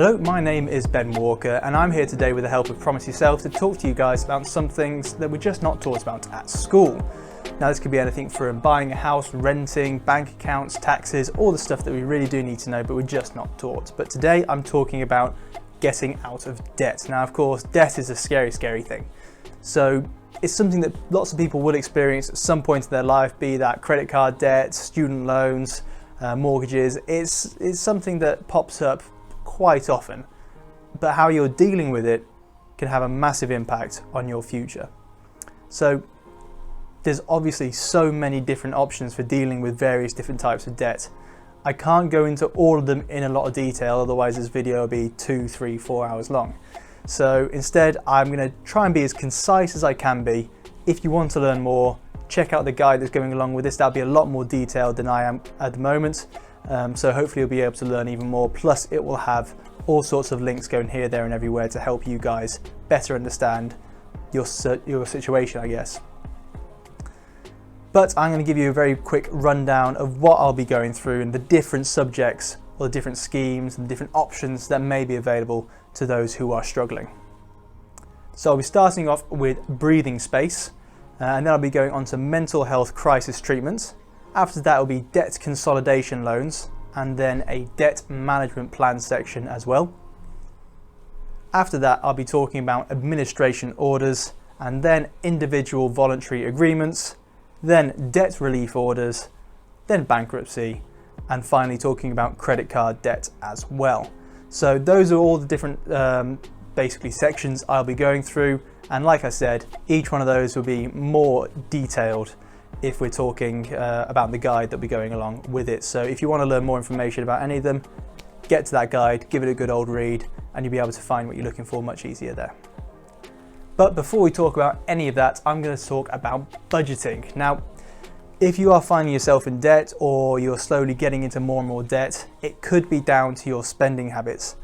Hello, my name is Ben Walker and I'm here today with the help of Promise Yourself to talk to you guys about some things that we're just not taught about at school. Now this could be anything from buying a house, renting, bank accounts, taxes, all the stuff that we really do need to know but we're just not taught. But today I'm talking about getting out of debt. Now of course debt is a scary thing. So it's something that lots of people will experience at some point in their life, be that credit card debt, student loans, mortgages. It's something that pops up quite often, but how you're dealing with it can have a massive impact on your future. So there's obviously so many different options for dealing with various different types of debt. I can't go into all of them in a lot of detail, otherwise this video will be 2, 3, 4 hours long. So instead I'm going to try and be as concise as I can be. If you want to learn more, check out the guide that's going along with this. That'll be a lot more detailed than I am at the moment. So hopefully you'll be able to learn even more. Plus it will have all sorts of links going here, there and everywhere to help you guys better understand your situation, I guess. But I'm going to give you a very quick rundown of what I'll be going through and the different subjects or the different schemes and the different options that may be available to those who are struggling. So I'll be starting off with breathing space, and then I'll be going on to mental health crisis treatment. After that will be debt consolidation loans, and then a debt management plan section as well. After that I'll be talking about administration orders, and then individual voluntary agreements, then debt relief orders, then bankruptcy, and finally talking about credit card debt as well. So those are all the different basically sections I'll be going through, and like I said, each one of those will be more detailed if we're talking about the guide that'll be going along with it. So if you want to learn more information about any of them, get to that guide, give it a good old read, and you'll be able to find what you're looking for much easier there. But before we talk about any of that, I'm going to talk about budgeting. Now, if you are finding yourself in debt or you're slowly getting into more and more debt, it could be down to your spending habits.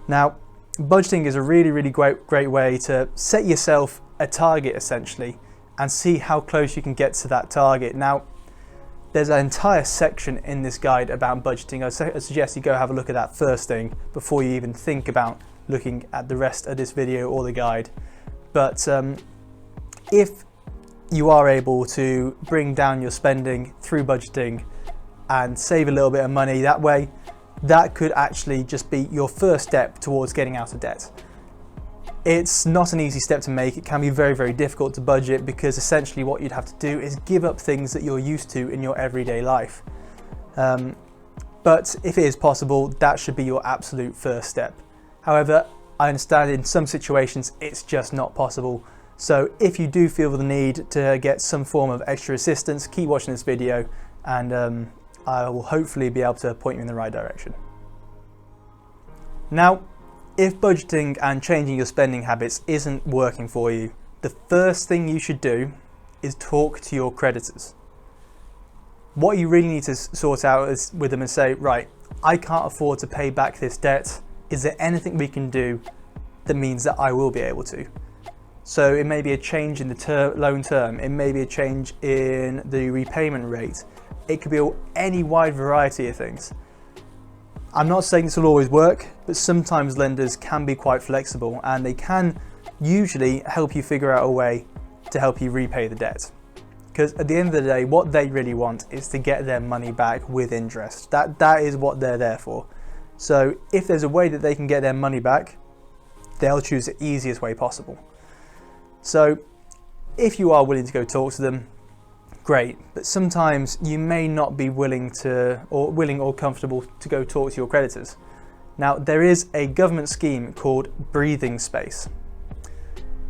Now, budgeting is a really great way to set yourself a target essentially and see how close you can get to that target. Now, there's an entire section in this guide about budgeting. I suggest you go have a look at that first thing before you even think about looking at the rest of this video or the guide. But if you are able to bring down your spending through budgeting and save a little bit of money that way, that could actually just be your first step towards getting out of debt. It's not an easy step to make. It can be very difficult to budget because essentially what you'd have to do is give up things that you're used to in your everyday life. But if it is possible, that should be your absolute first step. However, I understand in some situations it's just not possible. So if you do feel the need to get some form of extra assistance, keep watching this video and I will hopefully be able to point you in the right direction. Now, if budgeting and changing your spending habits isn't working for you, the first thing you should do is talk to your creditors. What you really need to sort out is with them and say, right, I can't afford to pay back this debt. Is there anything we can do that means that I will be able to? So it may be a change in the loan term, it may be a change in the repayment rate, it could be any wide variety of things. I'm not saying this will always work, but sometimes lenders can be quite flexible and they can usually help you figure out a way to help you repay the debt. Because at the end of the day, what they really want is to get their money back with interest. That is what they're there for. So if there's a way that they can get their money back, they'll choose the easiest way possible. So if you are willing to go talk to them, great, but sometimes you may not be willing or comfortable to go talk to your creditors. Now, there is a government scheme called breathing space.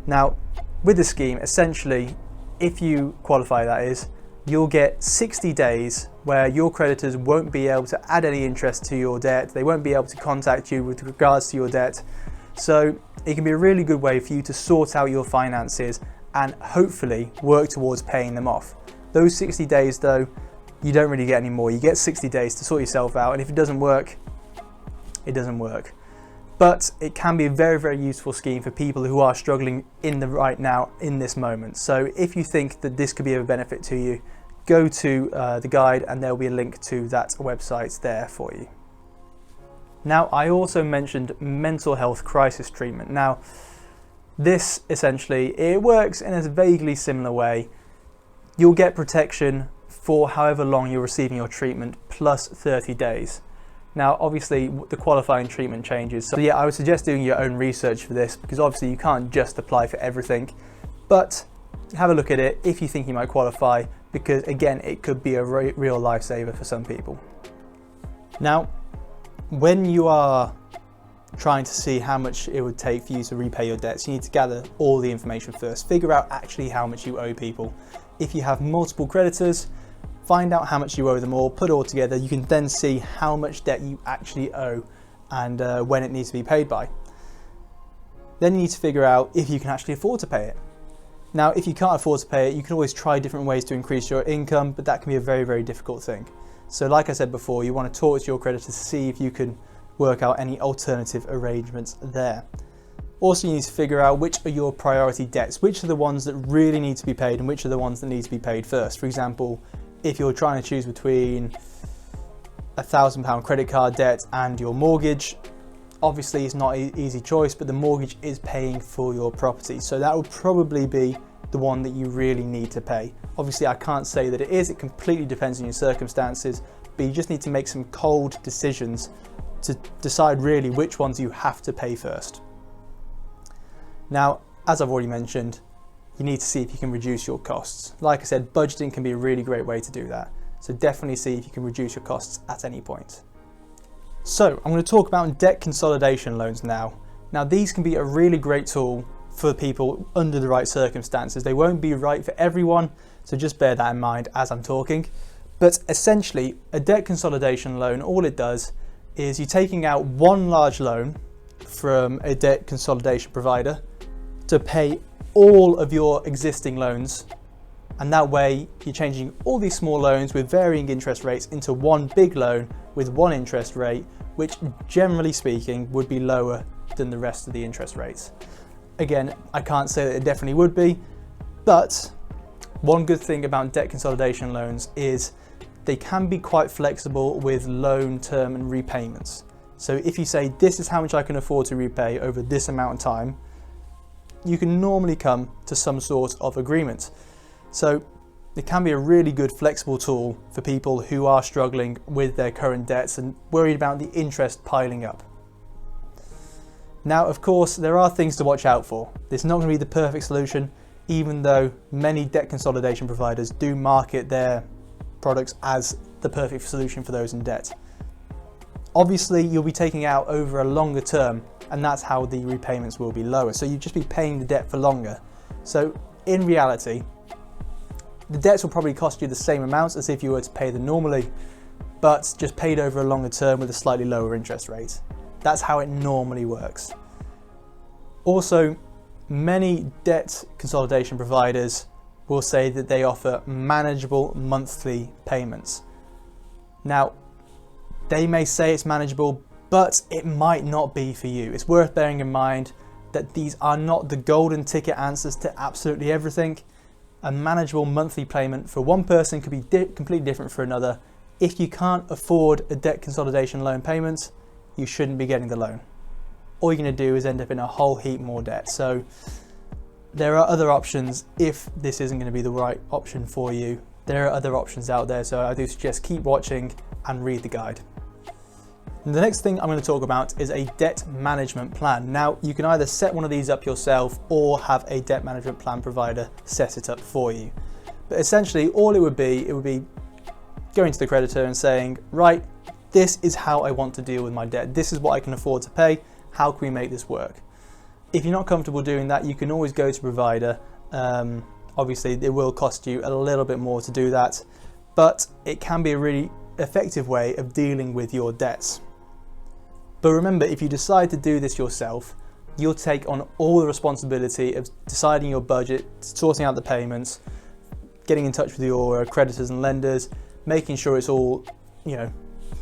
Now, with the scheme, essentially, if you qualify, that is, you'll get 60 days where your creditors won't be able to add any interest to your debt. They won't be able to contact you with regards to your debt. So it can be a really good way for you to sort out your finances and hopefully work towards paying them off. Those 60 days though, you don't really get any more. You get 60 days to sort yourself out, and if it doesn't work, it doesn't work. But it can be a very useful scheme for people who are struggling right now in this moment. So if you think that this could be of a benefit to you, go to the guide and there'll be a link to that website there for you. Now, I also mentioned mental health crisis treatment. Now, this essentially, it works in a vaguely similar way. You'll get protection for however long you're receiving your treatment plus 30 days. Now, obviously, the qualifying treatment changes. So yeah, I would suggest doing your own research for this, because obviously you can't just apply for everything, but have a look at it if you think you might qualify, because again, it could be a real lifesaver for some people. Now, when you are trying to see how much it would take for you to repay your debts, you need to gather all the information first. Figure out actually how much you owe people. If you have multiple creditors, find out how much you owe them all, put it all together. You can then see how much debt you actually owe and when it needs to be paid by. Then you need to figure out if you can actually afford to pay it. Now, if you can't afford to pay it, you can always try different ways to increase your income, but that can be a very, very difficult thing. So like I said before, you want to talk to your creditors to see if you can work out any alternative arrangements there. Also, you need to figure out which are your priority debts, which are the ones that really need to be paid and which are the ones that need to be paid first. For example, if you're trying to choose between £1,000 credit card debt and your mortgage, obviously it's not an easy choice, but the mortgage is paying for your property. So that would probably be the one that you really need to pay. Obviously, I can't say that it is, it completely depends on your circumstances, but you just need to make some cold decisions to decide really which ones you have to pay first. Now, as I've already mentioned, you need to see if you can reduce your costs. Like I said, budgeting can be a really great way to do that. So definitely see if you can reduce your costs at any point. So I'm going to talk about debt consolidation loans now. Now, these can be a really great tool for people under the right circumstances. They won't be right for everyone, so just bear that in mind as I'm talking. But essentially, a debt consolidation loan, all it does is you're taking out one large loan from a debt consolidation provider to pay all of your existing loans, and that way you're changing all these small loans with varying interest rates into one big loan with one interest rate, which generally speaking would be lower than the rest of the interest rates. Again, I can't say that it definitely would be, but one good thing about debt consolidation loans is they can be quite flexible with loan term and repayments. So if you say, this is how much I can afford to repay over this amount of time, you can normally come to some sort of agreement. So it can be a really good flexible tool for people who are struggling with their current debts and worried about the interest piling up. Now, of course, there are things to watch out for. This is not going to be the perfect solution, even though many debt consolidation providers do market their products as the perfect solution for those in debt. Obviously, you'll be taking out over a longer term, and that's how the repayments will be lower. So you'll just be paying the debt for longer. So in reality, the debts will probably cost you the same amounts as if you were to pay them normally, but just paid over a longer term with a slightly lower interest rate. That's how it normally works. Also, many debt consolidation providers will say that they offer manageable monthly payments. Now, they may say it's manageable, but it might not be for you. It's worth bearing in mind that these are not the golden ticket answers to absolutely everything. A manageable monthly payment for one person could be completely different for another. If you can't afford a debt consolidation loan payment, you shouldn't be getting the loan. All you're going to do is end up in a whole heap more debt. So there are other options if this isn't going to be the right option for you. There are other options out there, so I do suggest keep watching and read the guide. And the next thing I'm going to talk about is a debt management plan. Now, you can either set one of these up yourself or have a debt management plan provider set it up for you. But essentially, all it would be going to the creditor and saying, right, this is how I want to deal with my debt. This is what I can afford to pay. How can we make this work? If you're not comfortable doing that, you can always go to a provider. Obviously, it will cost you a little bit more to do that, but it can be a really effective way of dealing with your debts. But remember, if you decide to do this yourself, you'll take on all the responsibility of deciding your budget, sorting out the payments, getting in touch with your creditors and lenders, making sure it's all,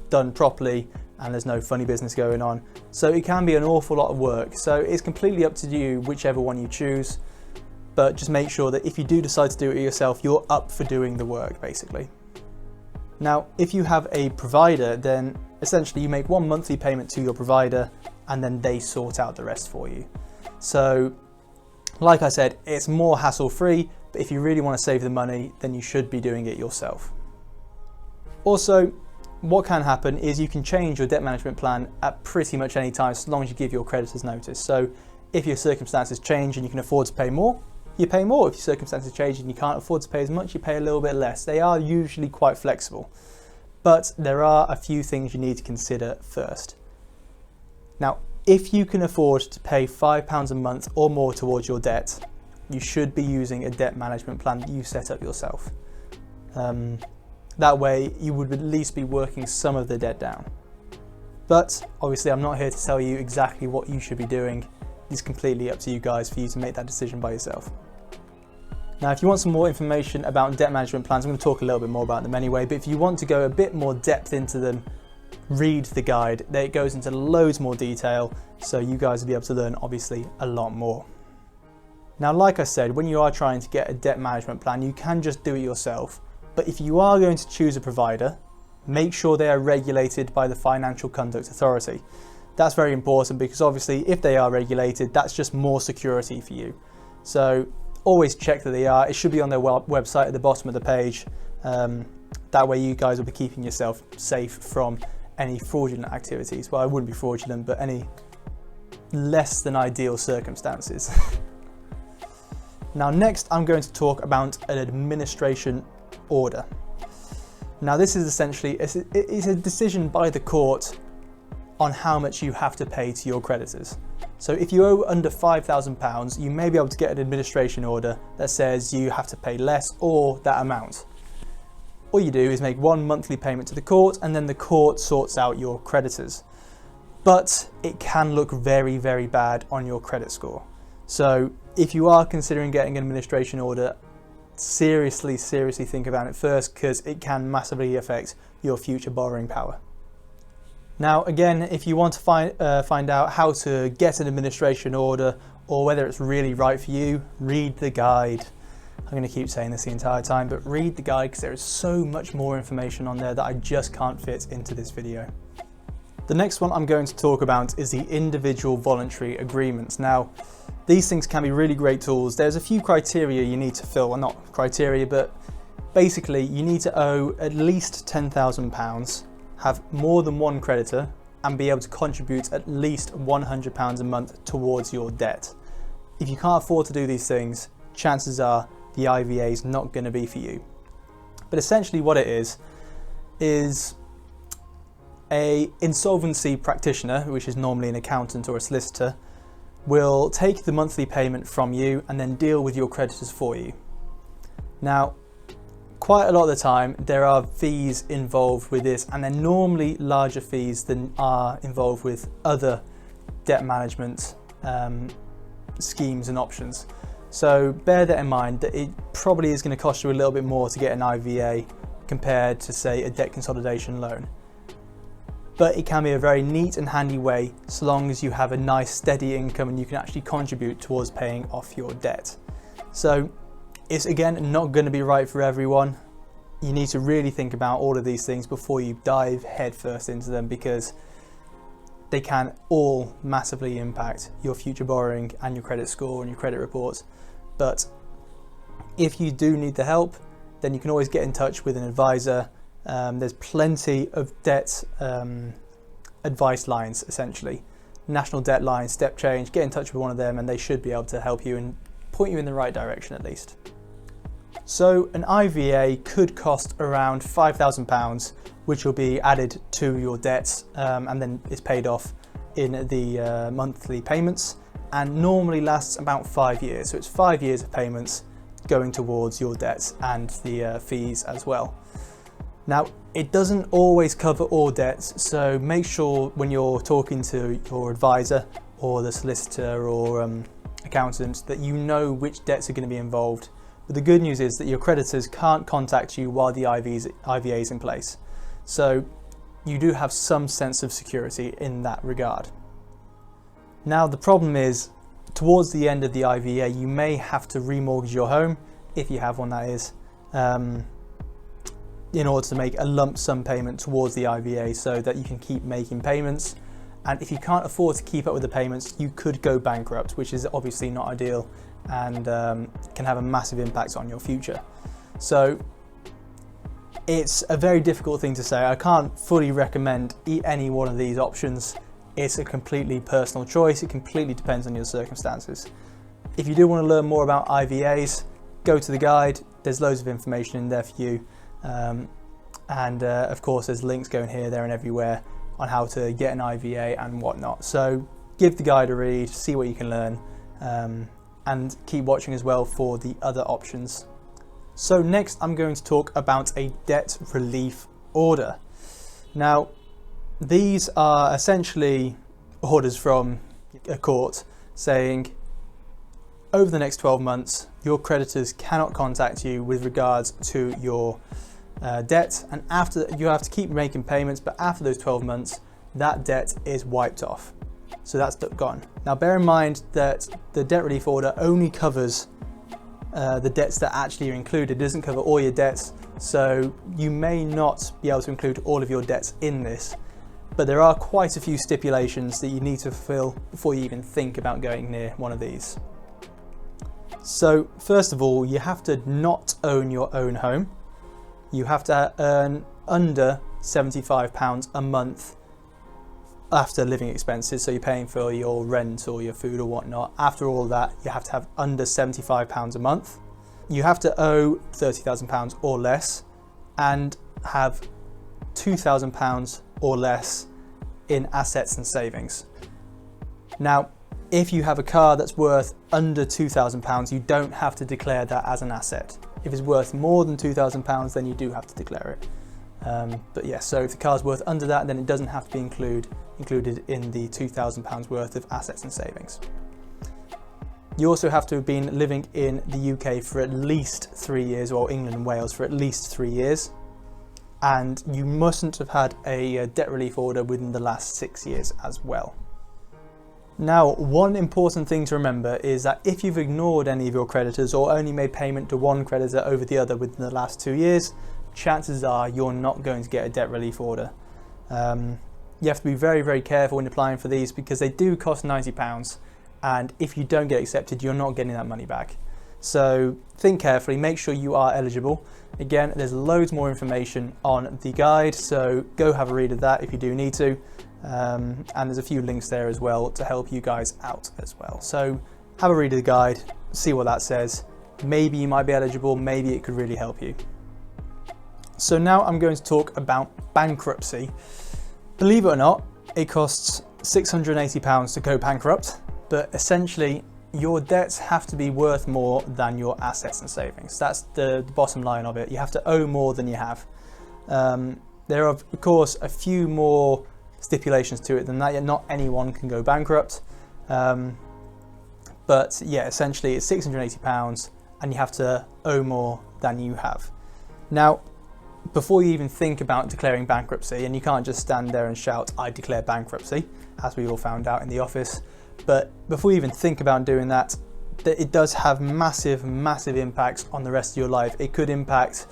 done properly and there's no funny business going on. So it can be an awful lot of work. So it's completely up to you, whichever one you choose, but just make sure that if you do decide to do it yourself, you're up for doing the work, basically. Now, if you have a provider, then essentially you make one monthly payment to your provider and then they sort out the rest for you. So, like I said, it's more hassle-free, but if you really want to save the money, then you should be doing it yourself. Also, what can happen is you can change your debt management plan at pretty much any time, as long as you give your creditors notice. So if your circumstances change and you can afford to pay more, you pay more. If your circumstances change and you can't afford to pay as much, you pay a little bit less. They are usually quite flexible, but there are a few things you need to consider first. Now, if you can afford to pay £5 a month or more towards your debt, you should be using a debt management plan that you set up yourself. That way you would at least be working some of the debt down. But obviously I'm not here to tell you exactly what you should be doing. It's completely up to you guys for you to make that decision by yourself. Now, if you want some more information about debt management plans, I'm going to talk a little bit more about them anyway, but if you want to go a bit more depth into them, read the guide. It goes into loads more detail, so you guys will be able to learn obviously a lot more. Now, like I said, when you are trying to get a debt management plan, you can just do it yourself. But if you are going to choose a provider, make sure they are regulated by the Financial Conduct Authority. That's very important because obviously if they are regulated, that's just more security for you. So always check that they are. It should be on their website at the bottom of the page. That way you guys will be keeping yourself safe from any fraudulent activities. Well, it wouldn't be fraudulent, but any less than ideal circumstances. Now, next I'm going to talk about an administration order. Now, this is essentially it's a decision by the court on how much you have to pay to your creditors. So if you owe under £5,000, you may be able to get an administration order that says you have to pay less or that amount. All you do is make one monthly payment to the court and then the court sorts out your creditors. But it can look very, very bad on your credit score. So if you are considering getting an administration order, seriously think about it first, because it can massively affect your future borrowing power. Now, again, if you want to find out how to get an administration order or whether it's really right for you, read the guide. I'm going to keep saying this the entire time, but read the guide because there is so much more information on there that I just can't fit into this video. The next one I'm going to talk about is the individual voluntary agreements. Now, these things can be really great tools. There's a few criteria you need to fill, well, not criteria, but basically you need to owe at least £10,000, have more than one creditor, and be able to contribute at least £100 a month towards your debt. If you can't afford to do these things, chances are the IVA is not going to be for you. But essentially what it is an insolvency practitioner, which is normally an accountant or a solicitor, will take the monthly payment from you and then deal with your creditors for you. Now, quite a lot of the time there are fees involved with this, and they're normally larger fees than are involved with other debt management schemes and options. So bear that in mind, that it probably is going to cost you a little bit more to get an IVA compared to, say, a debt consolidation loan. But it can be a very neat and handy way, so long as you have a nice steady income and you can actually contribute towards paying off your debt. So it's, again, not going to be right for everyone. You need to really think about all of these things before you dive headfirst into them, because they can all massively impact your future borrowing and your credit score and your credit reports. But if you do need the help, then you can always get in touch with an advisor. There's plenty of debt advice lines, essentially. National debt lines, step change, get in touch with one of them and they should be able to help you and point you in the right direction at least. So an IVA could cost around £5,000, which will be added to your debts and then it's paid off in the monthly payments, and normally lasts about 5 years. So it's 5 years of payments going towards your debts and the fees as well. Now, it doesn't always cover all debts, so make sure when you're talking to your advisor or the solicitor or accountant that you know which debts are going to be involved. But the good news is that your creditors can't contact you while the IVA is in place. So you do have some sense of security in that regard. Now, the problem is, towards the end of the IVA, you may have to remortgage your home, if you have one that is. in order to make a lump sum payment towards the IVA so that you can keep making payments. And if you can't afford to keep up with the payments, you could go bankrupt, which is obviously not ideal and can have a massive impact on your future. So it's a very difficult thing to say. I can't fully recommend any one of these options. It's a completely personal choice. It completely depends on your circumstances. If you do want to learn more about IVAs, go to the guide. There's loads of information in there for you. Of course, there's links going here, there and everywhere on how to get an IVA and whatnot. So give the guide a read, see what you can learn, and keep watching as well for the other options. So next I'm going to talk about a debt relief order. Now, these are essentially orders from a court saying over the next 12 months, your creditors cannot contact you with regards to your debt, and after you have to keep making payments, but after those 12 months, that debt is wiped off. So that's gone. Now bear in mind that the debt relief order only covers the debts that actually are included. It doesn't cover all your debts, so you may not be able to include all of your debts in this, but there are quite a few stipulations that you need to fulfill before you even think about going near one of these. So first of all, you have to not own your own home. You have to earn under £75 a month after living expenses, so you're paying for your rent or your food or whatnot. After all that, you have to have under £75 a month. You have to owe £30,000 or less and have £2,000 or less in assets and savings. Now, if you have a car that's worth under £2,000, you don't have to declare that as an asset. If it's worth more than £2,000, then you do have to declare it. But yeah, so if the car's worth under that, then it doesn't have to be included in the £2,000 worth of assets and savings. You also have to have been living in the UK for at least 3 years, or England and Wales for at least 3 years. And you mustn't have had a debt relief order within the last 6 years as well. Now, one important thing to remember is that if you've ignored any of your creditors or only made payment to one creditor over the other within the last 2 years, chances are you're not going to get a debt relief order. You have to be very, very careful when applying for these because they do cost £90, and if you don't get accepted, you're not getting that money back. So think carefully, make sure you are eligible. Again, there's loads more information on the guide, so go have a read of that if you do need to. And there's a few links there as well to help you guys out as well. So have a read of the guide, see what that says. Maybe you might be eligible, maybe it could really help you. So now I'm going to talk about bankruptcy. Believe it or not, it costs £680 to go bankrupt, but essentially your debts have to be worth more than your assets and savings. That's the bottom line of it. You have to owe more than you have. There are of course a few more stipulations to it than that, yet not anyone can go bankrupt. But yeah, essentially it's £680 and you have to owe more than you have. Now, before you even think about declaring bankruptcy, and you can't just stand there and shout, "I declare bankruptcy," as we all found out in the office, but before you even think about doing that, it does have massive, massive impacts on the rest of your life. It could impact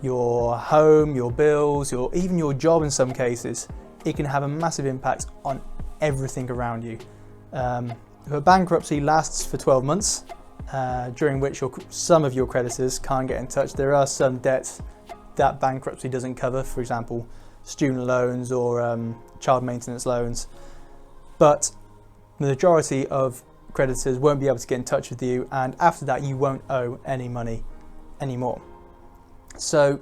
your home, your bills, even your job in some cases. It can have a massive impact on everything around you. If a bankruptcy lasts for 12 months, during which some of your creditors can't get in touch, there are some debts that bankruptcy doesn't cover, for example, student loans or child maintenance loans. But the majority of creditors won't be able to get in touch with you, and after that you won't owe any money anymore. So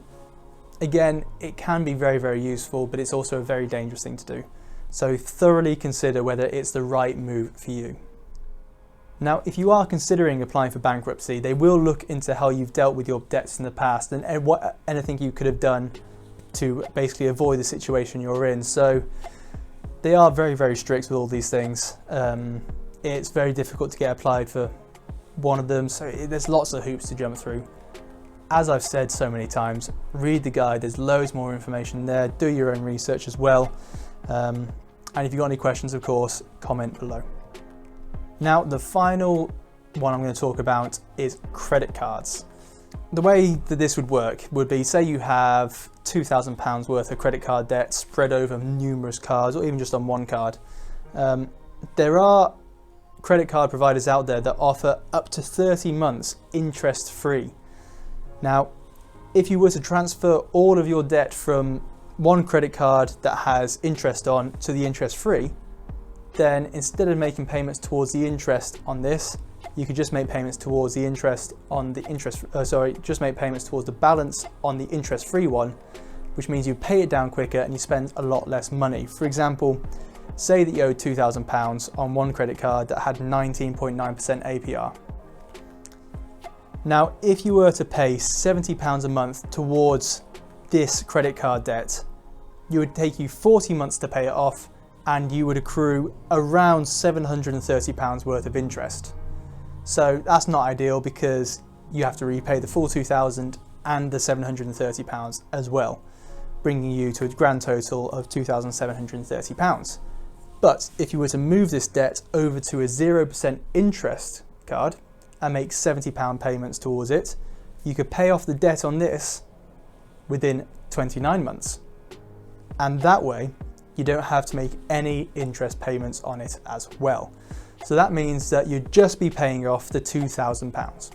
again, it can be very, very useful, but it's also a very dangerous thing to do. So thoroughly consider whether it's the right move for you. Now, if you are considering applying for bankruptcy, they will look into how you've dealt with your debts in the past and anything you could have done to basically avoid the situation you're in. So they are very, very strict with all these things. It's very difficult to get applied for one of them, so there's lots of hoops to jump through. As I've said so many times, read the guide, there's loads more information there, do your own research as well. And if you've got any questions, of course, comment below. Now, the final one I'm going to talk about is credit cards. the way that this would work would be, say you have £2,000 worth of credit card debt spread over numerous cards, or even just on one card. There are credit card providers out there that offer up to 30 months interest free. Now, if you were to transfer all of your debt from one credit card that has interest on to the interest free, then instead of making payments towards the interest on this, you could just make payments towards the interest on the just make payments towards the balance on the interest free one, which means you pay it down quicker and you spend a lot less money. For example, say that you owed £2,000 on one credit card that had 19.9% APR. Now, if you were to pay £70 a month towards this credit card debt, it would take you 40 months to pay it off, and you would accrue around £730 worth of interest. So that's not ideal, because you have to repay the full £2,000 and the £730 as well, bringing you to a grand total of £2,730. But if you were to move this debt over to a 0% interest card and make £70 payments towards it, you could pay off the debt on this within 29 months. And that way, you don't have to make any interest payments on it as well. So that means that you'd just be paying off the £2,000.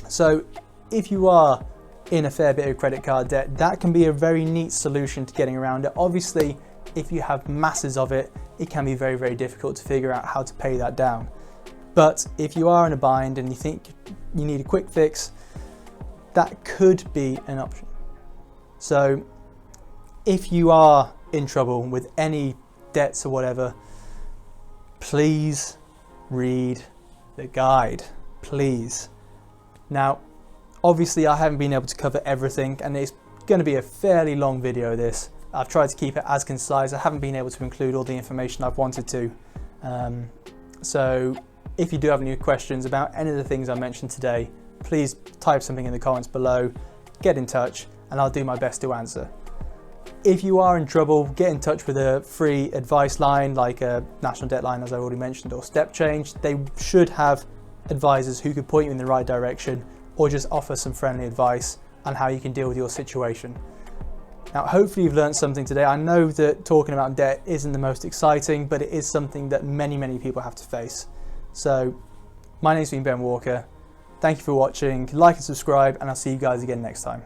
So if you are in a fair bit of credit card debt, that can be a very neat solution to getting around it. Obviously, if you have masses of it, it can be very, very difficult to figure out how to pay that down. But if you are in a bind and you think you need a quick fix, that could be an option. So if you are in trouble with any debts or whatever, please read the guide, please. Now, obviously I haven't been able to cover everything, and it's going to be a fairly long video this. I've tried to keep it as concise. I haven't been able to include all the information I've wanted to. So if you do have any questions about any of the things I mentioned today, please type something in the comments below, get in touch, and I'll do my best to answer. If you are in trouble, get in touch with a free advice line like a National Debt Line, as I already mentioned, or Step Change. They should have advisors who could point you in the right direction, or just offer some friendly advice on how you can deal with your situation. Now, hopefully you've learned something today. I know that talking about debt isn't the most exciting, but it is something that many, many people have to face. So my name's been Ben Walker. Thank you for watching, like and subscribe, and I'll see you guys again next time.